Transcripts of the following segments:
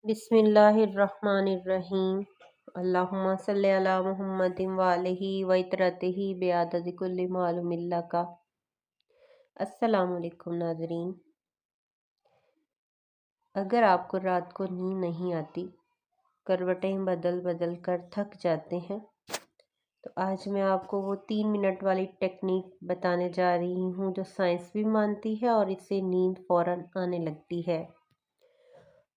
बिस्मिल्लाहिर्रहमानिर्रहीम। अल्लाहुम्मा सल्ली अला मुहम्मदिन व आलिहि व इतरतिहि बिआदद कुल्ली मालूमिन लका। अस्सलामु अलैकुम नाज़रीन। अगर आपको रात को नींद नहीं आती, करवटें बदल बदल कर थक जाते हैं, तो आज मैं आपको वो 3 मिनट वाली टेक्निक बताने जा रही हूँ जो साइंस भी मानती है और इससे नींद फ़ौरन आने लगती है।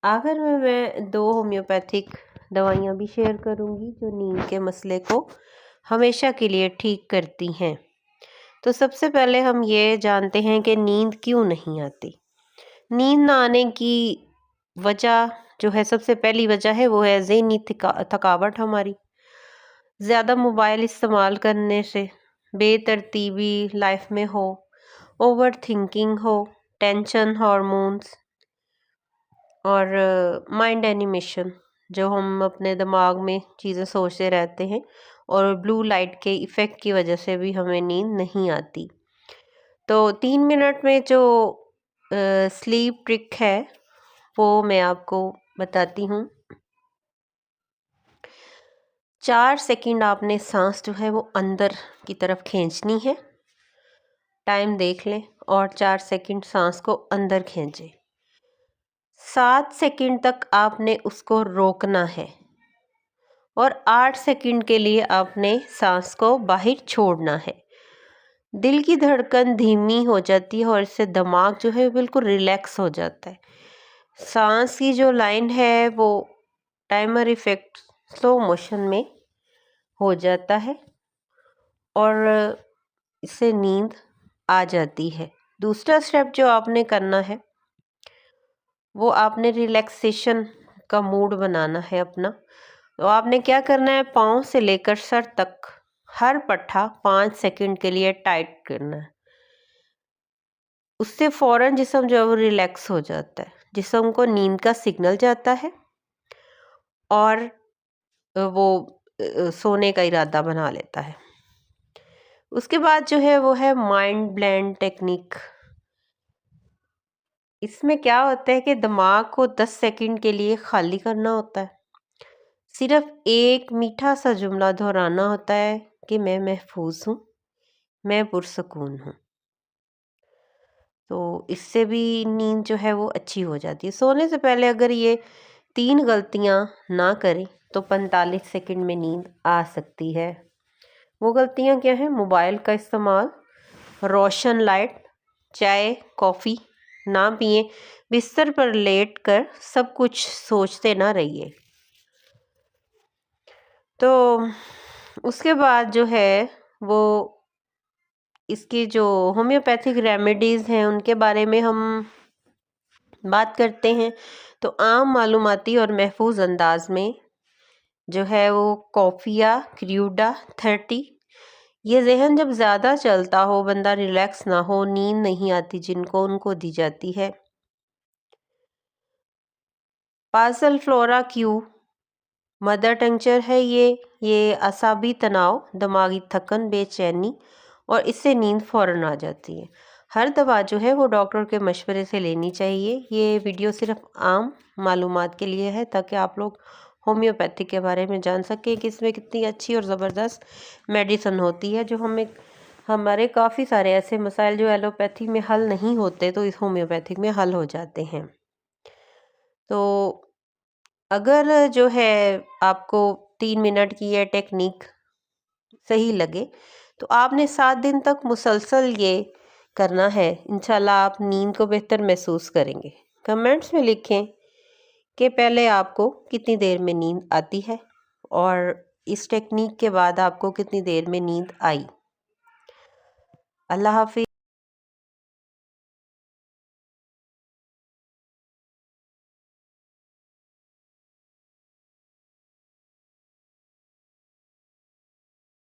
आखिर में मैं 2 होम्योपैथिक दवाइयाँ भी शेयर करूँगी जो नींद के मसले को हमेशा के लिए ठीक करती हैं। तो सबसे पहले हम ये जानते हैं कि नींद क्यों नहीं आती। नींद ना आने की वजह जो है, सबसे पहली वजह है वो है ज़हनी थकावट हमारी। ज़्यादा मोबाइल इस्तेमाल करने से, बेतरतीबी लाइफ में हो, ओवर थिंकिंग हो, टेंशन हार्मोन्स और माइंड एनिमेशन, जो हम अपने दिमाग में चीज़ें सोचते रहते हैं, और ब्लू लाइट के इफ़ेक्ट की वजह से भी हमें नींद नहीं आती। तो 3 मिनट में जो स्लीप ट्रिक है वो मैं आपको बताती हूँ। 4 सेकंड आपने सांस जो है वो अंदर की तरफ खींचनी है। टाइम देख लें और 4 सेकंड सांस को अंदर खींचें। 7 सेकंड तक आपने उसको रोकना है और 8 सेकंड के लिए आपने सांस को बाहर छोड़ना है। दिल की धड़कन धीमी हो जाती है और इससे दिमाग जो है बिल्कुल रिलैक्स हो जाता है। सांस की जो लाइन है वो टाइमर इफ़ेक्ट स्लो मोशन में हो जाता है और इससे नींद आ जाती है। दूसरा स्टेप जो आपने करना है वो आपने रिलैक्सेशन का मूड बनाना है अपना। तो आपने क्या करना है, पाँव से लेकर सर तक हर पट्टा 5 सेकंड के लिए टाइट करना है। उससे फ़ौरन जिस्म जो है वो रिलैक्स हो जाता है, जिस्म को नींद का सिग्नल जाता है और वो सोने का इरादा बना लेता है। उसके बाद जो है वो है माइंड ब्लेंड टेक्निक। इसमें क्या होता है कि दिमाग को 10 सेकंड के लिए खाली करना होता है। सिर्फ एक मीठा सा जुमला दोहराना होता है कि मैं महफूज हूँ, मैं पुरसकून हूँ। तो इससे भी नींद जो है वो अच्छी हो जाती है। सोने से पहले अगर ये 3 गलतियाँ ना करें तो 45 सेकंड में नींद आ सकती है। वो गलतियाँ क्या हैं? मोबाइल का इस्तेमाल, रोशन लाइट, चाय कॉफ़ी ना पिएं, बिस्तर पर लेट कर सब कुछ सोचते ना रहिए। तो उसके बाद जो है वो इसकी जो होम्योपैथिक रेमेडीज़ हैं उनके बारे में हम बात करते हैं। तो आम मालूमाती और महफूज अंदाज में जो है वो कॉफ़िया क्रूडा 30, ये जहन जब ज़्यादा चलता हो, बंदा रिलैक्स ना हो, नींद नहीं आती जिनको, उनको दी जाती है। पासल फ्लोरा क्यू मदर टंक्चर है ये असाबी तनाव, दिमागी थकन, बेचैनी और इससे नींद फ़ौरन आ जाती है। हर दवा जो है वो डॉक्टर के मशवरे से लेनी चाहिए। ये वीडियो सिर्फ आम मालूमात के लिए है ताकि आप लोग होम्योपैथी के बारे में जान सकें कि इसमें कितनी अच्छी और ज़बरदस्त मेडिसिन होती है, जो हमारे काफ़ी सारे ऐसे मसाइल जो एलोपैथी में हल नहीं होते तो इस होम्योपैथिक में हल हो जाते हैं। तो अगर जो है आपको 3 मिनट की ये टेक्निक सही लगे तो आपने 7 दिन तक मुसलसल ये करना है। इंशाल्लाह आप नींद को बेहतर महसूस करेंगे। कमेंट्स में लिखें कि पहले आपको कितनी देर में नींद आती है और इस टेक्निक के बाद आपको कितनी देर में नींद आई। अल्लाह हाफ़िज़।